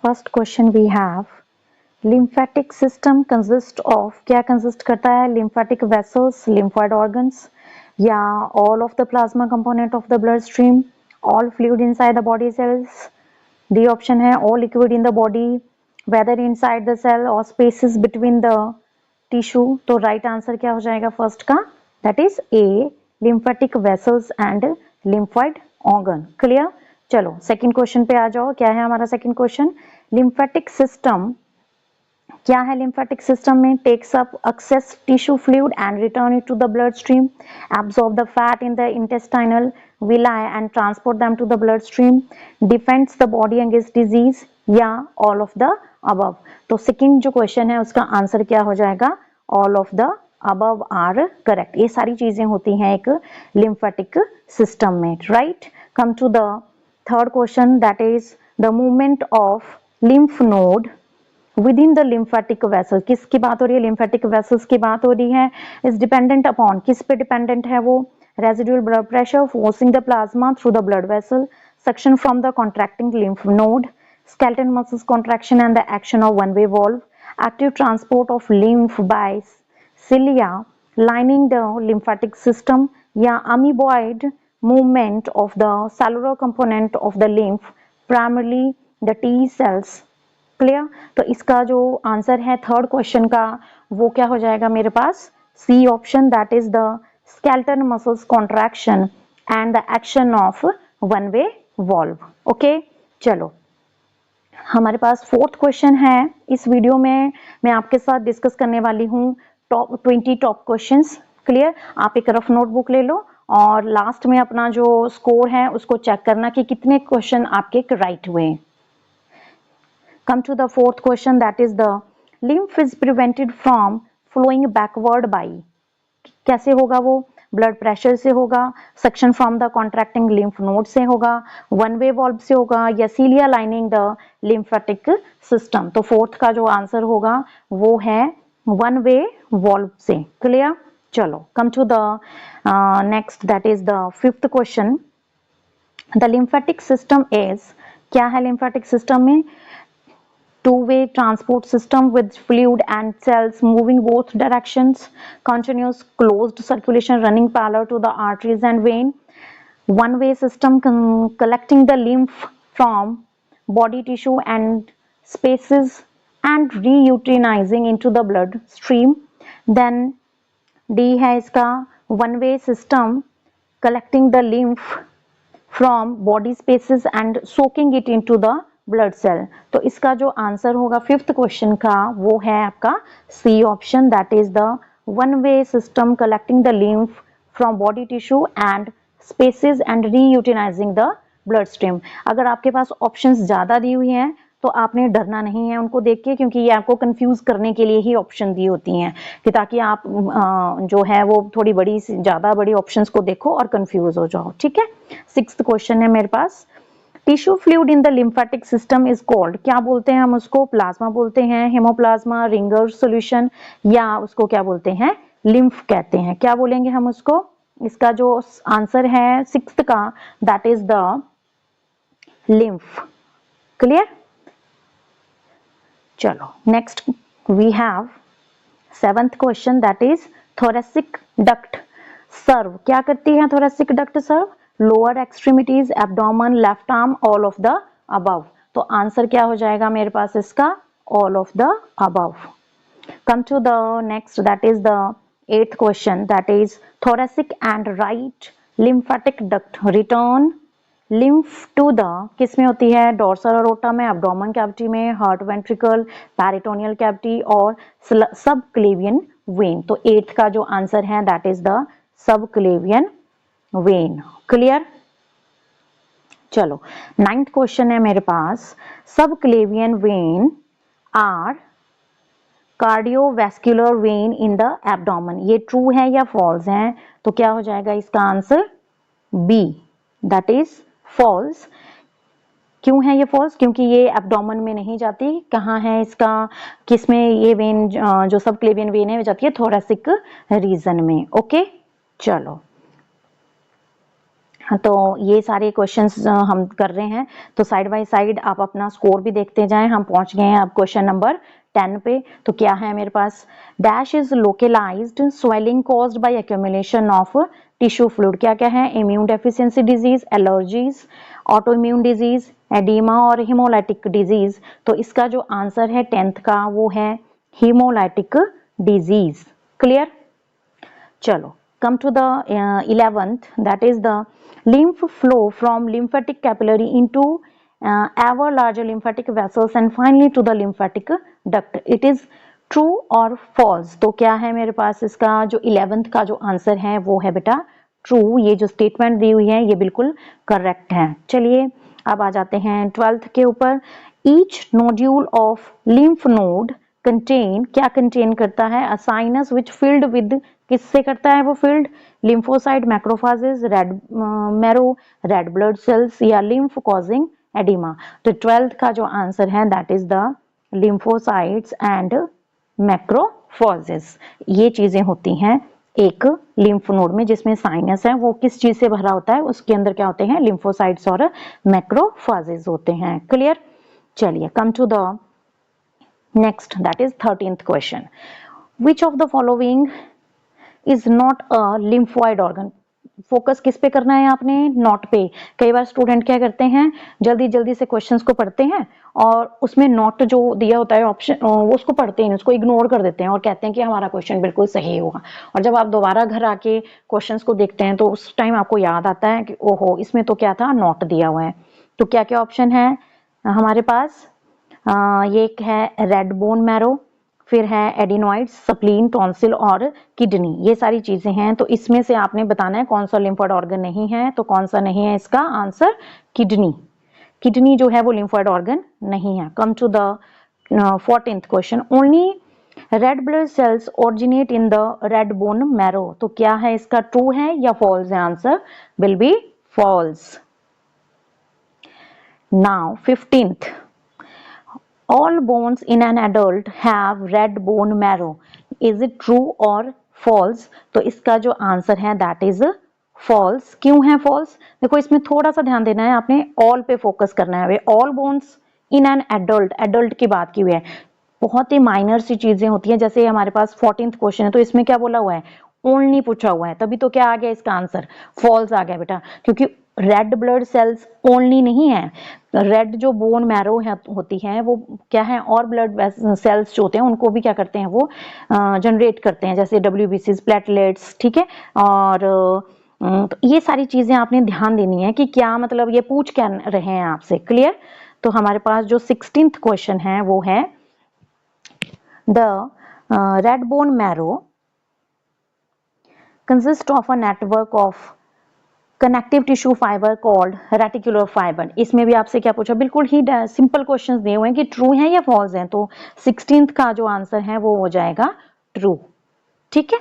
First question we have lymphatic system consist of, क्या consist करता है? lymphatic vessels, lymphoid organs, या all of the plasma component of the blood stream, all fluid inside the body cells. D option है all liquid in the body, whether inside the cell or spaces between the tissue. तो right answer क्या हो जाएगा first का? that is A, lymphatic vessels and lymphoid organ. clear? चलो second question पे आ जाओ. क्या है हमारा सेकंड क्वेश्चन? lymphatic system क्या है? lymphatic system में takes up excess tissue fluid and return it to the bloodstream, absorb the fat in the intestinal villi and transport them to the bloodstream, defends the body against disease, या all of the above. तो second जो question है उसका answer क्या हो जाएगा? all of the above are correct. ये सारी चीजें होती हैं एक lymphatic system में, right? Come to the third question, that is the movement of lymph node with in the lymphatic vessel. किसकी बात हो रही है? लिम्फेटिक वेसल्स की बात हो रही है. इज डिपेंडेंट अपॉन, किस पे डिपेंडेंट है वो? Residual blood pressure forcing the plasma through the blood vessel, suction from the contracting lymph node, skeletal muscles contraction and the action of one way valve, active transport of lymph by cilia lining the lymphatic system, या amoeboid movement of the cellular component of the lymph, primarily the T cells. Clear? तो इसका जो answer है third question का वो क्या हो जाएगा मेरे पास? C option, that is the skeletal muscles contraction and the action of one way valve. Okay, चलो हमारे पास फोर्थ क्वेश्चन है. इस वीडियो में मैं आपके साथ डिस्कस करने वाली हूँ टॉप 20 टॉप क्वेश्चंस. क्लियर? आप एक रफ नोटबुक ले लो और लास्ट में अपना जो स्कोर है उसको चेक करना कि कितने क्वेश्चन आपके राइट हुए. Come to the fourth question, that is the lymph is prevented from flowing backward by. कैसे होगा वो? ब्लड प्रेशर से होगा, suction from the contracting lymph node से होगा, वन वे वॉल्व से होगा, या cilia lining the lymphatic system. तो फोर्थ का जो आंसर होगा वो है वन वे वॉल्व से. क्लियर? चलो come to the next, that is the fifth question. The lymphatic system is, क्या है लिम्फेटिक सिस्टम में? two-way transport system with fluid and cells moving both directions, continuous closed circulation running parallel to the arteries and vein, one-way system collecting the lymph from body tissue and spaces and reutinizing into the blood stream. Then D है इसका one-way system collecting the lymph from body spaces and soaking it into the blood cell. तो इसका जो answer होगा fifth question का वो है आपका C option, that is the one way system collecting the lymph from body tissue and spaces and reutilizing the blood stream. अगर आपके पास ऑप्शंस ज्यादा दी हुई हैं तो आपने डरना नहीं है उनको देख के, क्योंकि ये आपको कंफ्यूज करने के लिए ही ऑप्शन दी होती हैं कि ताकि आप जो है वो थोड़ी बड़ी ज्यादा बड़ी ऑप्शंस को देखो और कंफ्यूज हो जाओ. ठीक है, सिक्स्थ क्वेश्चन है मेरे पास. Tissue fluid in the lymphatic system is called, क्या बोलते हैं हम उसको? प्लाज्मा बोलते हैं, हेमोप्लाज्मा, रिंगर सॉल्यूशन, या उसको क्या बोलते हैं? लिम्फ कहते हैं. क्या बोलेंगे हम उसको? इसका जो आंसर है सिक्स्थ का, that is the lymph. Clear? चलो next we have seventh question, that is thoracic duct serve. क्या करती है thoracic duct serve? Lower extremities, abdomen, left arm, all of the above. तो आंसर क्या हो जाएगा मेरे पास इसका? All of the above. Come to the next, that is the eighth question, that is thoracic and right lymphatic duct return lymph to the, किस में होती है? डोर्सल अरोटा में, एब्डोमेन कैविटी में, हार्ट वेंट्रिकल, पेरिटोनियल कैविटी और subclavian vein. तो eighth का जो आंसर है that is the subclavian vein. Clear? चलो नाइन्थ क्वेश्चन है मेरे पास. Subclavian vein are cardiovascular vein in the abdomen. ये ट्रू है या फॉल्स है? तो क्या हो जाएगा इसका answer? B, that is false. क्यों है ये फॉल्स? क्योंकि ये एब्डोमेन में नहीं जाती. कहाँ है इसका, किस में ये वेन जो सबक्लेवियन वेन है जाती है? थोरेसिक रीजन में. ओके, चलो तो ये सारे क्वेश्चंस हम कर रहे हैं, तो साइड बाय साइड आप अपना स्कोर भी देखते जाएं। हम पहुंच गए हैं अब क्वेश्चन नंबर 10 पे। तो क्या है मेरे पास, dash is localized swelling caused by accumulation of tissue fluid. क्या क्या है, immune deficiency disease, allergies, auto immune disease, edema और हिमोलाइटिक डिजीज। तो इसका जो आंसर है 10th का वो है हिमोलाइटिक डिजीज। क्लियर। चलो, come to the 11th, that is the lymph flow from lymphatic capillary into ever larger lymphatic vessels and finally to the lymphatic duct. It is true or false? तो क्या है मेरे पास, इसका जो 11th का जो आंसर है वो है बेटा ट्रू। ये जो स्टेटमेंट दी हुई है ये बिल्कुल करेक्ट है। चलिए अब आ जाते हैं 12th के ऊपर। Each nodule of lymph node contain, क्या कंटेन करता है, a sinus which filled with, किससे करता है वो filled, lymphocyte, macrophages, red marrow, red blood cells या लिम्फ कॉजिंग एडिमा। तो 12th का जो आंसर है that is the lymphocytes and macrophages. ये चीजें होती हैं एक लिम्फ नोड में जिसमें साइनस है, वो किस चीज से भरा होता है, उसके अंदर क्या होते हैं, लिम्फोसाइट्स और मैक्रोफाजेस होते हैं। क्लियर। चलिए come to the next, that is 13th question. Which of the following is not a lymphoid organ. Focus किस पे करना है आपने, नॉट पे। कई बार स्टूडेंट क्या करते हैं, जल्दी जल्दी से क्वेश्चंस को पढ़ते हैं और उसमें नॉट जो दिया होता है ऑप्शन वो उसको पढ़ते हैं, उसको इग्नोर कर देते हैं और कहते हैं कि हमारा क्वेश्चन बिल्कुल सही होगा। और जब आप दोबारा घर आके क्वेश्चंस को देखते हैं तो उस टाइम आपको याद आता है कि ओहो इसमें तो क्या था, नॉट दिया हुआ है। तो क्या क्या ऑप्शन है हमारे पास, ये एक है रेड बोन मैरो, फिर है एडिनॉइड्स, स्प्लीन, टॉन्सिल और किडनी। ये सारी चीजें हैं, तो इसमें से आपने बताना है कौन सा लिम्फोइड ऑर्गन नहीं है। तो कौन सा नहीं है, इसका आंसर किडनी। किडनी जो है वो लिम्फोइड ऑर्गन नहीं है। Come to the 14th question. Only red blood cells originate in the red bone marrow. तो क्या है इसका, ट्रू है या फॉल्स है, answer will be false. Now 15th, all bones in an adult have red bone marrow. Is it true or false? तो इसका जो आंसर है that is false। क्यों है false? देखो इसमें थोड़ा सा ध्यान देना है आपने, all पे फोकस करना है। all bones in an adult, adult की बात की हुई है, बहुत ही माइनर सी चीजें होती हैं। जैसे हमारे पास 14th क्वेश्चन है तो इसमें क्या बोला हुआ है, ओनली पूछा हुआ है, तभी तो क्या आ गया इसका आंसर फॉल्स आ गया बेटा, क्योंकि रेड ब्लड सेल्स ओनली नहीं है, रेड जो बोन मैरो है होती है वो क्या है, और ब्लड सेल्स जो होते हैं उनको भी क्या करते हैं वो जनरेट करते हैं, जैसे WBC, प्लेटलेट्स, ठीक है। और तो ये सारी चीजें आपने ध्यान देनी है कि क्या मतलब ये पूछ क्या रहे हैं आपसे। क्लियर। तो हमारे पास जो 16th क्वेश्चन है वो है the red bone marrow consist of a network of connective tissue fibre called reticular fibre. इसमें भी आपसे क्या पूछा, बिल्कुल ही सिंपल क्वेश्चंस दिए हुए हैं कि ट्रू है या फॉल्स है। तो 16th का जो आंसर है वो हो जाएगा ट्रू। ठीक है।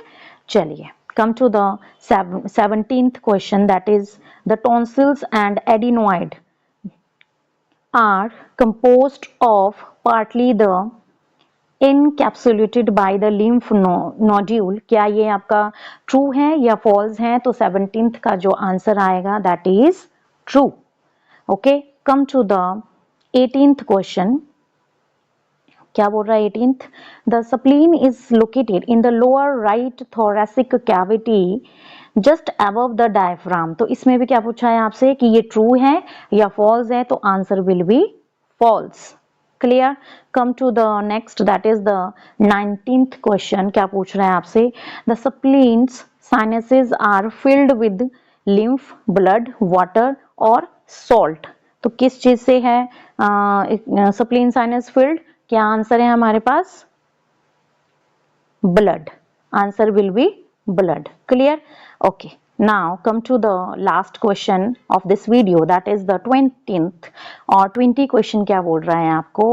चलिए come to the 17th question, that is the tonsils and adenoid are composed of partly the encapsulated by the lymph nodule। क्या ये आपका ट्रू है या फॉल्स है? तो 17th का जो आंसर आएगा that is true. Okay. Come to the 18th question. क्या बोल रहा है 18th, the spleen is located in the lower right thoracic cavity just above the diaphragm. तो इसमें भी क्या पूछा है आपसे कि ये ट्रू है या फॉल्स है, तो answer will be false. Clear. Come to the next, that is the 19th question. क्या पूछ रहा है आपसे, the spleens sinuses are filled with lymph, blood, water और सॉल्ट। तो किस चीज से है स्प्लीन साइनस फिल्ड? क्या आंसर है हमारे पास, ब्लड। Answer will be blood. Clear. Okay. Now come to the last question of this video, that is the 20th। और 20 क्वेश्चन क्या बोल रहा है आपको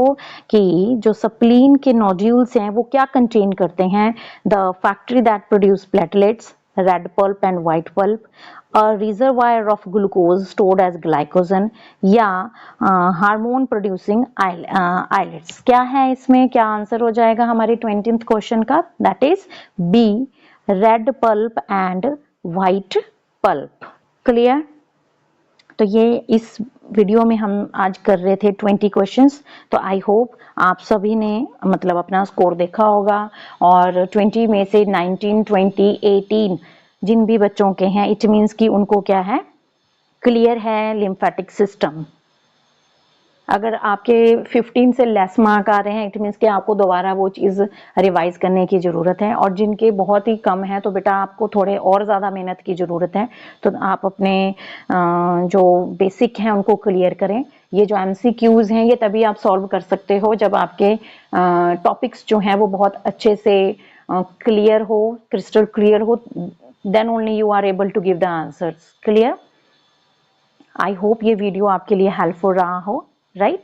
कि जो स्प्लीन के नोड्यूल्स हैं वो क्या कंटेन करते हैं, the factory that produce platelets, red pulp and white pulp, a reservoir of glucose stored as glycogen, या हार्मोन प्रोड्यूसिंग आइलेट्स। क्या है इसमें, क्या आंसर हो जाएगा हमारे 20th क्वेश्चन का, that is B, red pulp and white pulp. Clear. तो ये इस वीडियो में हम आज कर रहे थे 20 क्वेश्चंस। तो आई होप आप सभी ने मतलब अपना स्कोर देखा होगा और 20 में से 19, 20, 18 जिन भी बच्चों के हैं इट मीन्स कि उनको क्या है, क्लियर है लिम्फेटिक सिस्टम। अगर आपके 15 से लेस मार्क आ रहे हैं इट मीन्स कि आपको दोबारा वो चीज़ रिवाइज करने की ज़रूरत है, और जिनके बहुत ही कम है तो बेटा आपको थोड़े और ज़्यादा मेहनत की ज़रूरत है। तो आप अपने जो बेसिक हैं उनको क्लियर करें। ये जो MCQs हैं ये तभी आप सॉल्व कर सकते हो जब आपके टॉपिक्स जो हैं वो बहुत अच्छे से क्लियर हो, क्रिस्टल क्लियर हो, then only you are able to give the answers. Clear? I hope ये वीडियो आपके लिए हेल्पफुल रहा हो, राइट?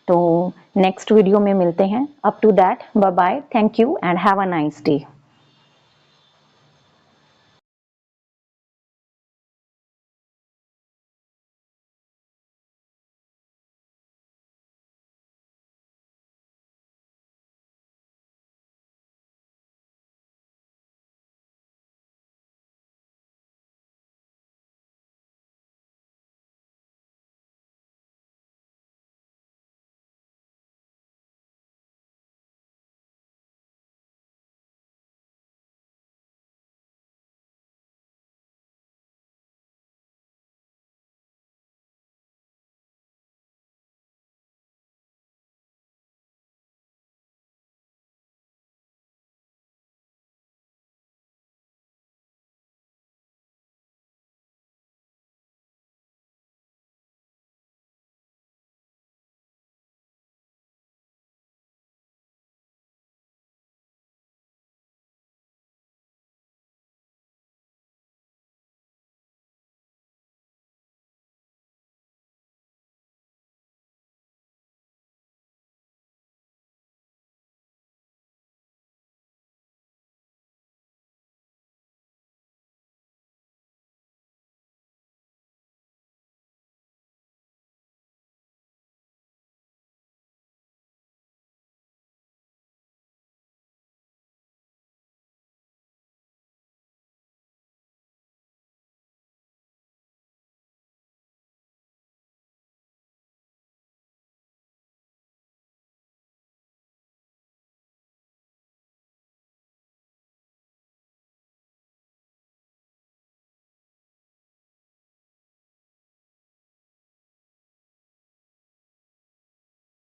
तो नेक्स्ट वीडियो में मिलते हैं। Up to that bye bye, thank you and have a nice day.